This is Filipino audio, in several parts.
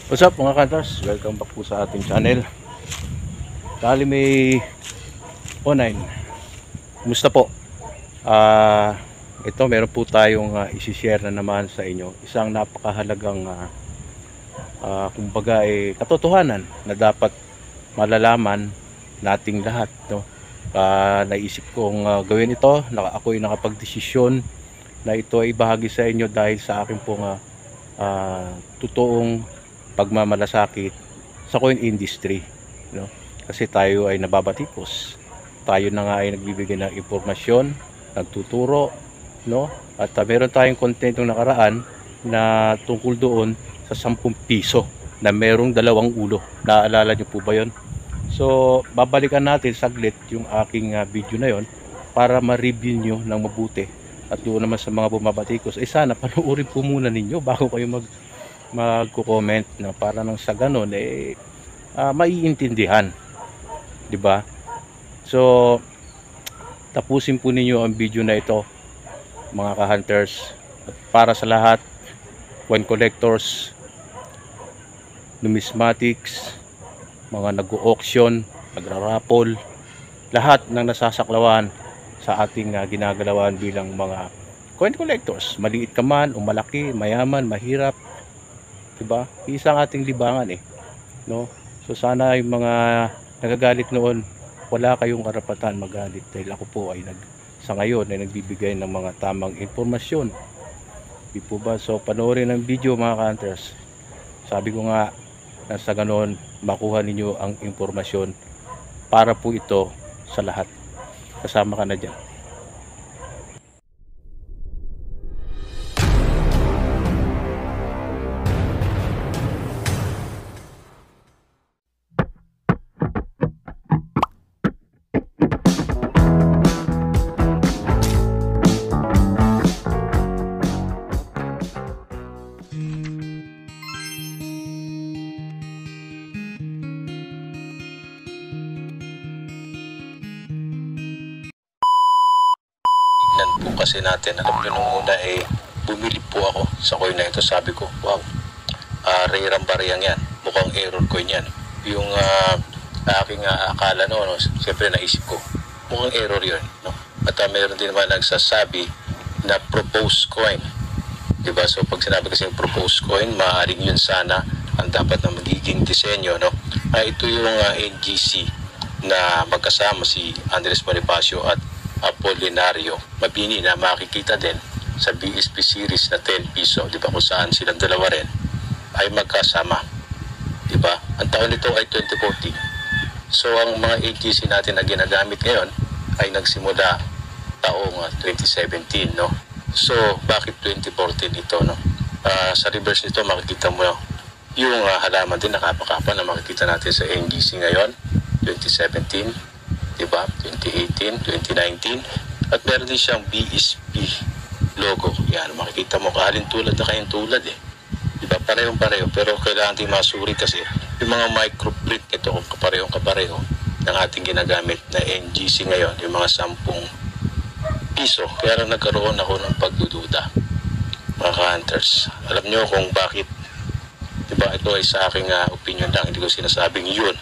What's up mga kantas? Welcome back po sa ating channel. Dali may online. Kumusta po? Ito meron po tayong isi-share na naman sa inyo. Isang napakahalagang kumbaga katotohanan na dapat malalaman nating lahat, no? Naisip kong gawin ito. Ako'y nakapagdesisyon na ito ay bahagi sa inyo dahil sa akin pong totoong pagmamalasakit sa coin industry, no? Kasi tayo ay nababatikos, tayo na nga ay nagbibigay ng impormasyon, nagtuturo, no? At meron tayong content yung nakaraan na tungkol doon sa 10 piso na merong dalawang ulo. Naalala nyo po ba yon? So babalikan natin saglit yung aking video na yon para ma-review nyo ng mabuti. At doon naman sa mga bumabatikos, sana panoorin po muna ninyo bago kayo magko-comment, na para nang sa ganun maiintindihan, di ba? So tapusin po ninyo ang video na ito mga ka-hunters, at para sa lahat, coin collectors, numismatics, mga nag-auction, nagra-raffle, lahat ng nasasaklawan sa ating ginagalawan bilang mga coin collectors, maliit ka man o malaki, mayaman, mahirap, diba? Isang ating libangan no? So sana yung mga nagagalit noon, wala kayong karapatan magalit, dahil ako po ay sa ngayon ay nagbibigay ng mga tamang impormasyon, di po ba? So panoorin ang video mga ka-hunters. Sabi ko nga na sa ganon makuha ninyo ang impormasyon para po ito sa lahat. Kasama ka na dyan. Po kasi natin, alam nyo, nung una bumili po ako sa coin na ito. Sabi ko, wow, rare ang bariyang yan, mukhang error coin yan. Yung aking akala no, siyempre naisip ko mukhang error yun, no? At mayroon din naman nagsasabi na proposed coin, diba? So pag sinabi kasi yung proposed coin, maaaring yun sana ang dapat na magiging disenyo, no? Ito yung NGC na magkasama si Andres Bonifacio at Apolinario Mabini, na makikita din sa BSP series na 10 piso, di ba, kung saan silang dalawa rin ay magkasama, di ba? Ang taon nito ay 2014. So ang mga ATC natin na ginagamit ngayon ay nagsimula taong 2017, no? So bakit 2014 ito, no? Sa reverse nito makikita mo yung halaman din na kapakapa na makikita natin sa NGC ngayon 2017, diba? 2018, 2019, at meron din siyang BSP logo. Yan, makikita mo kahalin tulad na kayong tulad diba? Parehong pareho, pero kailangan din masuri kasi yung mga microprint ito kung kaparehong kapareho ng ating ginagamit na NGC ngayon, yung mga 10 piso. Kaya lang nagkaroon ako ng pagdududa, mga ka-hunters. Alam nyo kung bakit, diba? Ito ay sa aking opinion lang, hindi ko sinasabing yun,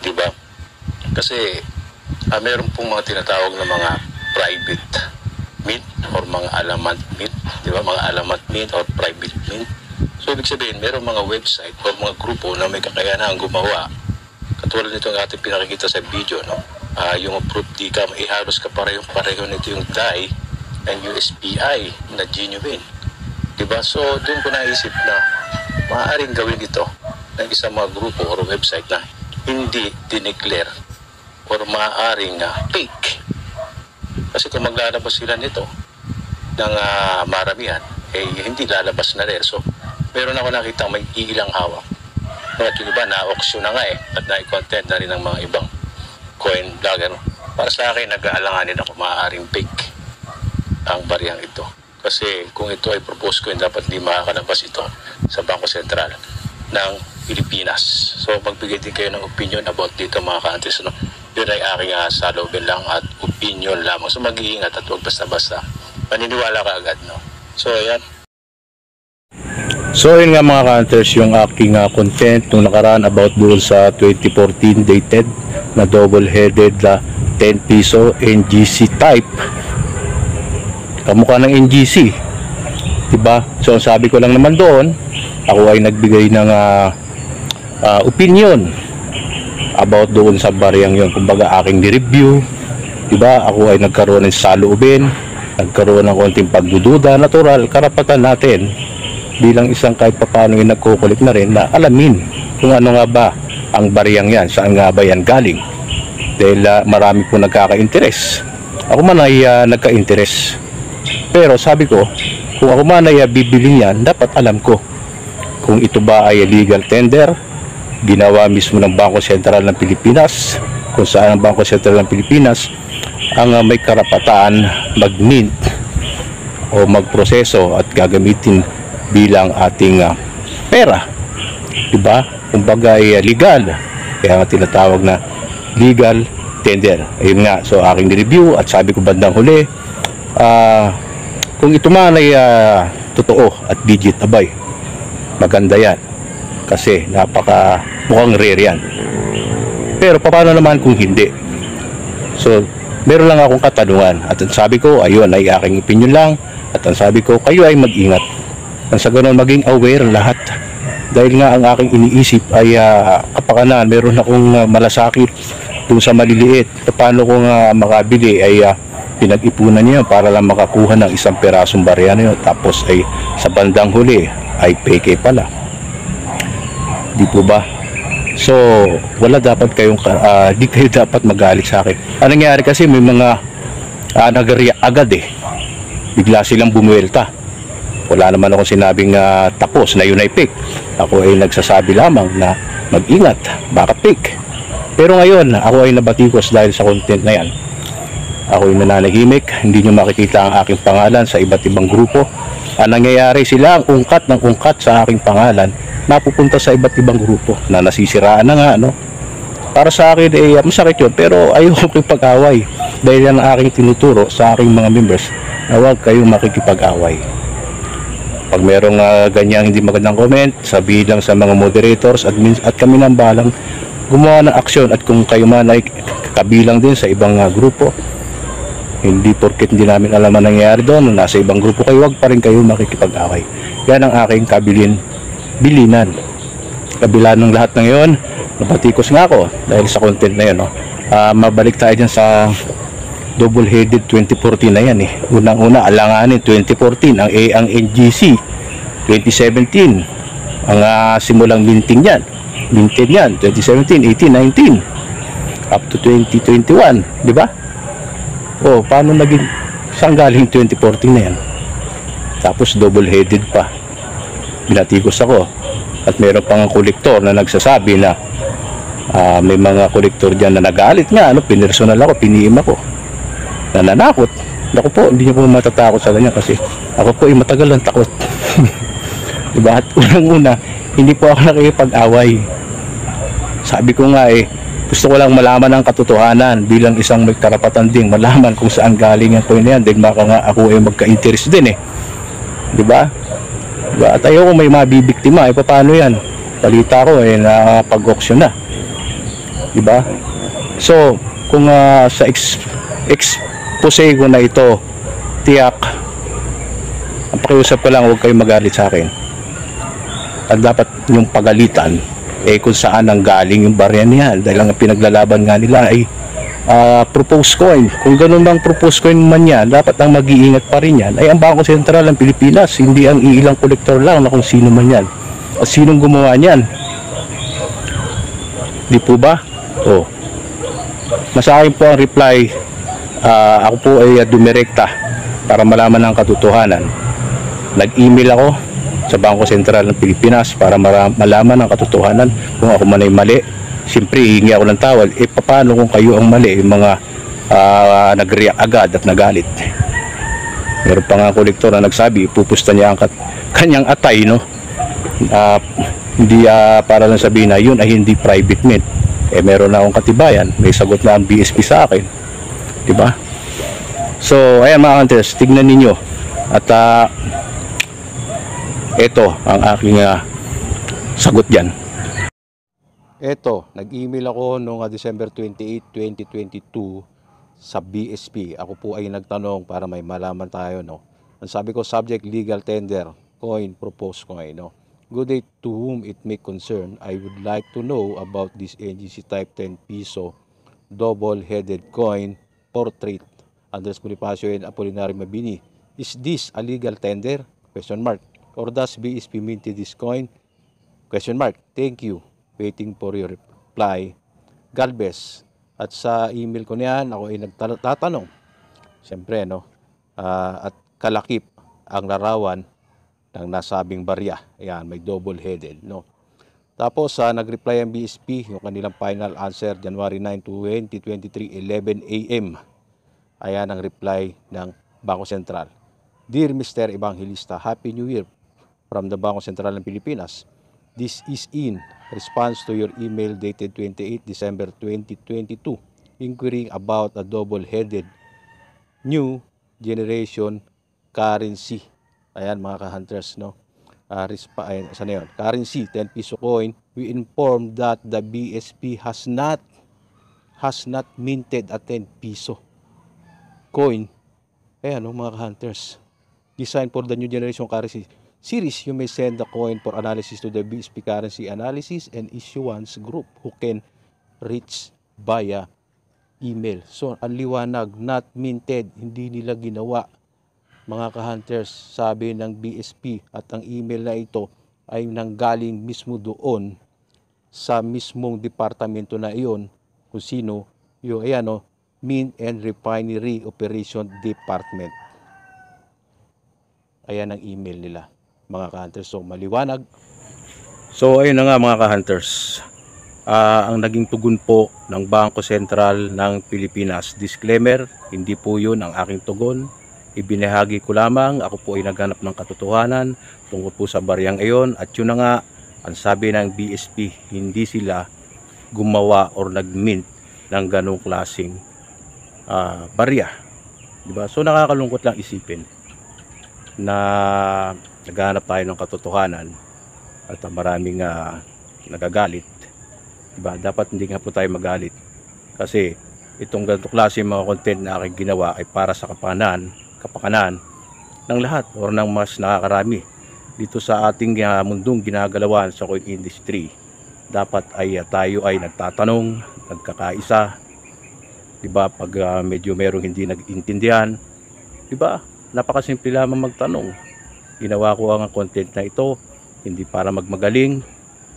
diba? Kasi meron pong mga tinatawag na mga private mint or mga alamant mint, di ba? Mga alamant mint or private mint. So ibig sabihin, meron mga website or mga grupo na may kakayanan gumawa. Katulad nito ng ating pinakikita sa video, no? Yung approved DCAM, halos kapareho nito yung DAI and USPI na genuine, di ba? So doon ko naisip na maaaring gawin ito ng isang mga grupo or website na hindi dineclare or maaaring fake. Kasi kung maglalabas sila nito ng maramihan, hindi lalabas na rin. So meron ako nakita may ilang hawak. At yung iba na-auction na nga at na-content na rin ng mga ibang coin vlogger. Para sa akin, nag-aalanganin ako maaaring fake ang bariyang ito. Kasi kung ito ay proposed coin, dapat hindi makakalabas ito sa Bangko Sentral ng Pilipinas. So magbigay din kayo ng opinion about dito mga ka-hunters, no? Yun ay aking salubin lang at opinion lamang. So mag-iingat at huwag basta-basta maniniwala ka agad, no? So ayan. So yun nga mga ka-hunters, yung aking content nung nakaraan about doon sa 2014 dated na double-headed 10 piso NGC type. Kamukha ng NGC, diba? So sabi ko lang naman doon, ako ay nagbigay ng opinion about doon sa bariyang yun. Kumbaga aking ni-review, diba? Ako ay nagkaroon ng saloobin, nagkaroon ng konting pagdududa. Natural, karapatan natin bilang isang kahit papano yung nagkukulit na rin na alamin kung ano nga ba ang bariyang yan, saan nga ba yan galing. Dahil marami po nagkaka-interes. Ako man ay nagka-interes. Pero sabi ko, kung ako man ay bibili yan, dapat alam ko kung ito ba ay legal tender, ginawa mismo ng Bangko Sentral ng Pilipinas, kung saan ang Bangko Sentral ng Pilipinas ang may karapatan mag-mint o magproseso at gagamitin bilang ating pera, diba? Kumbaga ay legal, kaya nga tinatawag na legal tender. Ayun nga, so aking review at sabi ko bandang huli, kung ito man ay totoo at legit, abay, maganda yan kasi napaka mukhang rare yan. Pero paano naman kung hindi? So meron lang akong katanungan at ang sabi ko, ayun ay aking opinion lang, at ang sabi ko, kayo ay mag-ingat. Ang sa ganun, maging aware lahat. Dahil nga ang aking iniisip ay kapakanan, meron akong malasakit dun sa maliliit. Paano kung makabili ay pinag-ipunan niya para lang makakuha ng isang perasong barya na yun. Tapos ay sa bandang huli ay peke pala. Di po ba? So wala dapat kayong di kayo dapat magalit sa akin. Anong nangyari kasi may mga nag-react agad bigla silang bumuelta. Wala naman akong sinabing tapos na yun ay fake. Ako ay nagsasabi lamang na mag-ingat, baka fake. Pero ngayon ako ay nabatikos dahil sa content na yan. Ako ay nananahimik, hindi nyo makikita ang aking pangalan sa iba't ibang grupo. Ang nangyayari, sila ang ungkat ng ungkat sa aking pangalan, napupunta sa iba't ibang grupo na nasisiraan na nga, no? Para sa akin masakit yun, pero ayoko makipag-away dahil yan ang aking tinuturo sa aking mga members na huwag kayong makikipag-away. Pag merong ganyang hindi magandang comment, sabihin lang sa mga moderators at kami nang balang gumawa ng aksyon. At kung kayo man ay kabilang din sa ibang grupo, hindi porket hindi namin alam ang nangyayari doon, nasa ibang grupo kayo, wag pa rin kayo makikipag-away. Yan ang aking bilinan. Kabila ng lahat ng yon, napatikos nga ako dahil sa content na yun, no? Mabalik tayo dyan sa double-headed 2014 na yan Unang-una, alanganin 2014 ang NGC 2017 ang simulang minting yan. Minted yan 2017, 18, 19 up to 2021, di ba? Paano naging saan galing 2014 na yan? Tapos double-headed pa. Binatikos ako at mayroon pang kolektor na nagsasabi na may mga kolektor dyan na nagalit nga, pinersonal ako, piniim ako, nananakot. Ako po, hindi niyo po matatakot sa ganyan kasi ako po ay matagal ng takot. Diba? At unang-una, hindi po ako nakikipag-away. Sabi ko nga gusto ko lang malaman ang katotohanan bilang isang may karapatan ding malaman kung saan galing ang coin na yan, dahil baka nga ako ay magka-interest din diba? Diba? At ayoko may mabibiktima, paano yan? Balita ko na pag-auction na, diba? So kung sa expose ko na ito, tiyak ang pakiusap ko lang, huwag kayong magalit sa akin. At dapat yung pagalitan kung saan ang galing yung barya niya, dahil ang pinaglalaban nga nila ay proposed coin. Kung ganun bang proposed coin man yan, dapat ang mag-iingat pa rin yan ay ang Bangko Sentral ng Pilipinas, hindi ang ilang kolektor lang na kung sino man yan at sinong gumawa niyan. Di po ba? Masakin po ang reply. Ako po ay dumirekta para malaman ang katotohanan. Nag-email ako sa Bangko Sentral ng Pilipinas para malaman ang katotohanan. Kung ako man ay mali, siyempre hihingi ako ng tawad. Paano kung kayo ang mali? Yung mga nag-react agad at nagalit. Meron pa nga kolektor na nagsabi, pupusta niya ang kanyang atay, no? Hindi para lang sabihin na yun ay hindi private mint. Meron na akong katibayan, may sagot na ang BSP sa akin, diba? So ayan mga hunters, tignan ninyo. At ito ang aking sagot dyan. Ito, nag-email ako noong December 28, 2022 sa BSP. Ako po ay nagtanong para may malaman tayo, no. Ang sabi ko, subject legal tender, coin, proposed coin, no. Good day to whom it may concern. I would like to know about this NGC type 10 piso double-headed coin portrait Andres Bonifacio and Apolinario Mabini. Is this a legal tender? Question mark. Or does BSP minted this coin? Question mark. Thank you. Waiting for your reply. Galvez. At sa email ko niyan, ako ay nagtatanong. Siyempre, no? At kalakip ang larawan ng nasabing barya. Ayan, may double-headed, no? Tapos, nag-reply ang BSP, yung kanilang final answer, January 9, 2023, 11 a.m. Ayan ang reply ng Bangko Sentral. Dear Mr. Evangelista, Happy New Year from the Bangko Sentral ng Pilipinas. This is in response to your email dated 28 December 2022 inquiring about a double-headed new generation currency. Ayan mga ka-hunters, no? Saan yun? Currency, 10 piso coin. We inform that the BSP has not minted a 10 piso coin. Ayan, no, mga ka-hunters. Designed for the new generation currency series, you may send the coin for analysis to the BSP Currency Analysis and Issuance Group who can reach via email. So, ang liwanag, not minted, hindi nila ginawa. Mga ka-hunters, sabi ng BSP at ang email na ito ay nanggaling mismo doon sa mismong departamento na iyon kung sino yung Mint and Refinery Operation Department. Ayan ang email nila, mga ka-hunters. So, maliwanag. So, ayun na nga mga ka-hunters. Ang naging tugon po ng Bangko Sentral ng Pilipinas. Disclaimer, hindi po yun ang aking tugon. Ibinahagi ko lamang, ako po ay naghanap ng katotohanan tungkol po sa baryang iyon. At yun na nga, ang sabi ng BSP, hindi sila gumawa or nag-mint ng ganong klaseng barya. Diba? So, nakakalungkot lang isipin na naghahanap tayo ng katotohanan at maraming nagagalit. Diba? Dapat hindi nga po tayo magalit kasi itong ganito klase mga content na aking ginawa ay para sa kapakanan ng lahat o ng mas nakakarami dito sa ating mundong ginagalawan sa coin industry. Dapat ay tayo ay nagtatanong, nagkakaisa, diba? Pag medyo merong hindi nag-intindihan, diba? Napakasimple lamang magtanong. Ginawa ko ang content na ito hindi para magmagaling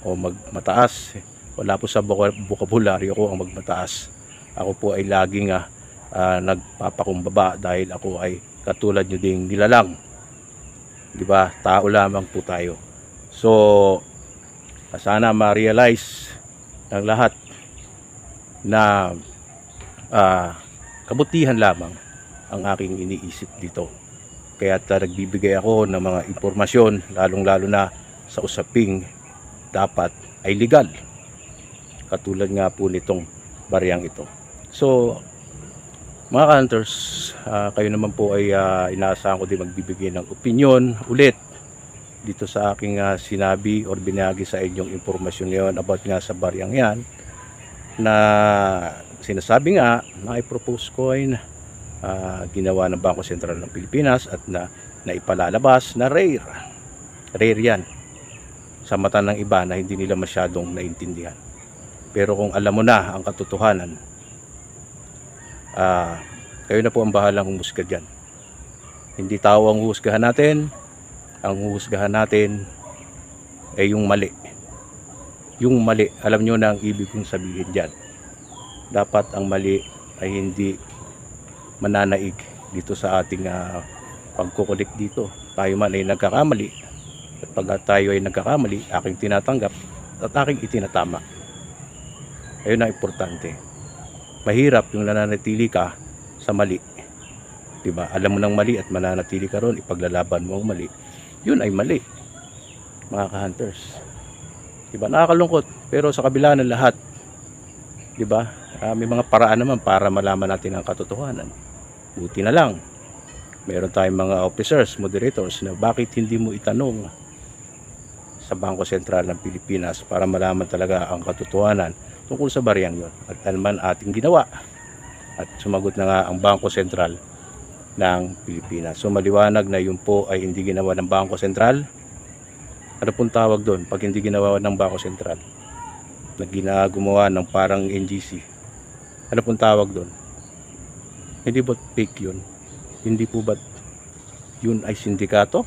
o magmataas. Wala po sa bokabularyo ko ang magmataas. Ako po ay laging nagpapakumbaba dahil ako ay katulad nyo ding nilalang. Diba? Tao lamang po tayo. So, sana ma-realize ng lahat na kabutihan lamang ang aking iniisip dito. Kaya nagbibigay ako ng mga impormasyon, lalong-lalo na sa usaping dapat ay legal. Katulad nga po nitong baryang ito. So, mga ka-hunters, kayo naman po ay inaasahan ko din magbibigay ng opinion ulit dito sa aking sinabi or binagi sa inyong impormasyon ngayon about nga sa baryang yan na sinasabi nga na i-propose coin ginawa ng Bangko Sentral ng Pilipinas at naipalalabas na rare yan sa mata ng iba na hindi nila masyadong naintindihan. Pero kung alam mo na ang katotohanan, kayo na po ang bahalang humusga dyan. Hindi tao ang huhusgahan natin. Ang huhusgahan natin ay yung mali. Yung mali, alam nyo na ang ibig kong sabihin dyan. Dapat ang mali ay hindi mananaig dito sa ating pagkukulik dito. Tayo man ay nagkakamali at pag tayo ay nagkakamali, aking tinatanggap at aking itinatama. Ayun ang importante. Mahirap yung nananatili ka sa mali, diba? Alam mo ng mali at mananatili ka ron, ipaglalaban mo ang mali, yun ay mali, mga ka-hunters. Diba? Nakakalungkot, pero sa kabila ng lahat, diba? May mga paraan naman para malaman natin ang katotohanan. Buti na lang meron tayong mga officers, moderators na bakit hindi mo itanong sa Bangko Sentral ng Pilipinas para malaman talaga ang katotohanan tungkol sa bariyang yon. At ano man ating ginawa, at sumagot na nga ang Bangko Sentral ng Pilipinas. So maliwanag na yun po ay hindi ginawa ng Bangko Sentral. Ano pong tawag doon pag hindi ginawa ng Bangko Sentral? Na ginagawa ng parang NGC. Ano pong tawag doon? Hindi ba fake yun? Hindi po ba yun ay sindikato?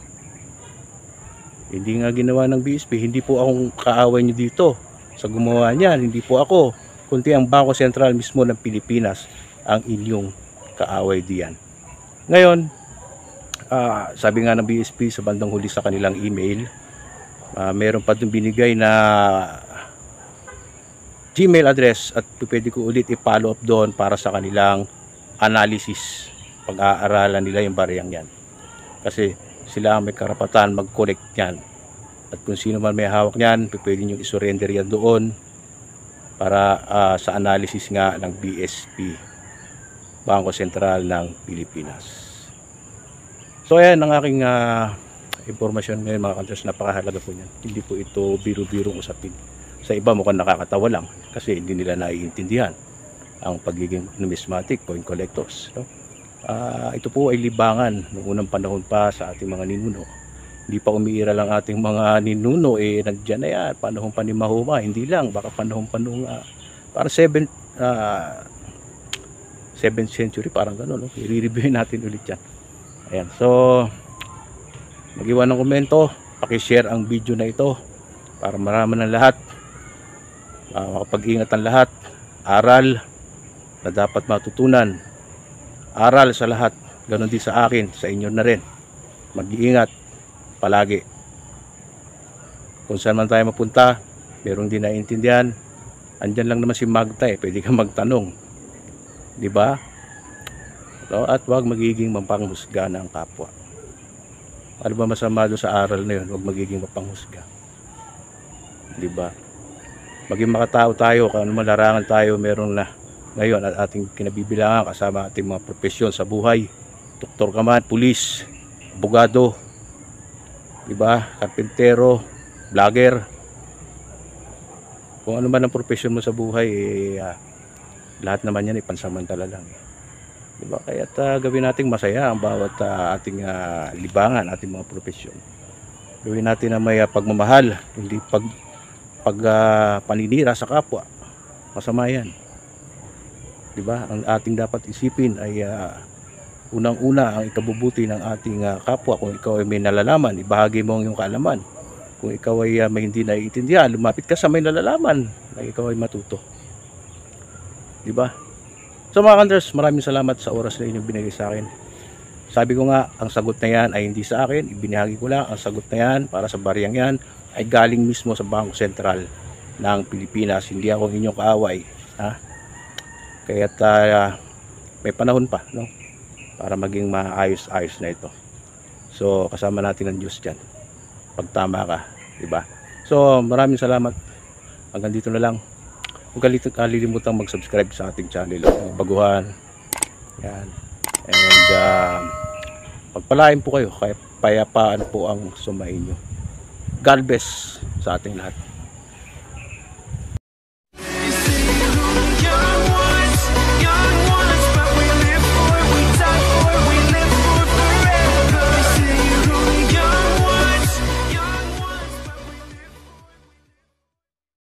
Hindi nga ginawa ng BSP. Hindi po akong kaaway nyo dito sa gumawa niyan. Hindi po ako, kundi ang Bangko Sentral mismo ng Pilipinas ang inyong kaaway diyan. Ngayon, sabi nga ng BSP sa bandang huli sa kanilang email, meron pa dun binigay na Gmail address at pwede ko ulit i-follow up doon para sa kanilang analysis. Pag-aaralan nila yung bariyang yan. Kasi sila ang may karapatan mag-collect yan. At kung sino man may hawak yan, pwede nyo isurrender yan doon para sa analysis nga ng BSP, Bangko Sentral ng Pilipinas. So ayan ang aking impormasyon ngayon mga ka-hunters. Napakahalaga po yan. Hindi po ito biro-birong usapin. Sa iba mukhang nakakatawa lang kasi hindi nila naiintindihan ang pagiging numismatic coin collectors, no? Ito po ay libangan noong unang panahon pa sa ating mga ninuno. Hindi pa umiira lang ating mga ninuno, nandiyan na yan, panahon pa ni Mahoma, hindi lang, baka panahon pa nung para 7th century, parang gano'n, no? I-review natin ulit yan. Ayan, so mag-iwan ng komento, paki-share ang video na ito para marami ng lahat, makapag-ingat ang lahat, aral na dapat matutunan, aral sa lahat, ganoon din sa akin, sa inyo na rin. Mag-iingat palagi. Kung saan man tayo mapunta, merong di naiintindihan, andyan lang naman si Magta, pwede kang magtanong, di ba? So, at wag magiging mapanghusga ng kapwa. Ano ba masama doon sa aral na yun? Wag magiging mapanghusga, di ba? Maging makatao tayo, kung ano man larangan tayo meron na ngayon at ating kinabibilangan kasama ating mga profesyon sa buhay. Doktor ka man, pulis, abogado, diba? Karpintero, vlogger, kung ano man ang profesyon mo sa buhay, lahat naman yan pansamantala lang, diba? Kaya gawin nating masaya ang bawat ating libangan, ating mga profesyon. Gawin natin na may pagmamahal, hindi paninira sa kapwa. Masama yan, diba? Ang ating dapat isipin ay unang-una ang ikabubuti ng ating kapwa. Kung ikaw ay may nalalaman, ibahagi mo ang iyong kaalaman. Kung ikaw ay may hindi naiintindihan, lumapit ka sa may nalalaman na ikaw ay matuto, diba? So mga ka-hunters, maraming salamat sa oras na inyong binigay sa akin. Sabi ko nga, ang sagot na yan ay hindi sa akin, ibinahagi ko lang. Ang sagot na yan para sa bariyang yan ay galing mismo sa Bangko Sentral ng Pilipinas. Hindi ako inyong kaaway, ha? Kaya't may panahon pa, no? Para maging maayos-ayos na ito. So kasama natin ang Diyos dyan pagtama ka, diba? So maraming salamat. Hanggang dito na lang. Huwag kalilimutang mag-subscribe sa ating channel, baguhan yan. And pagpalain po kayo, kaya payapaan po ang sumainyo. God bless sa ating lahat.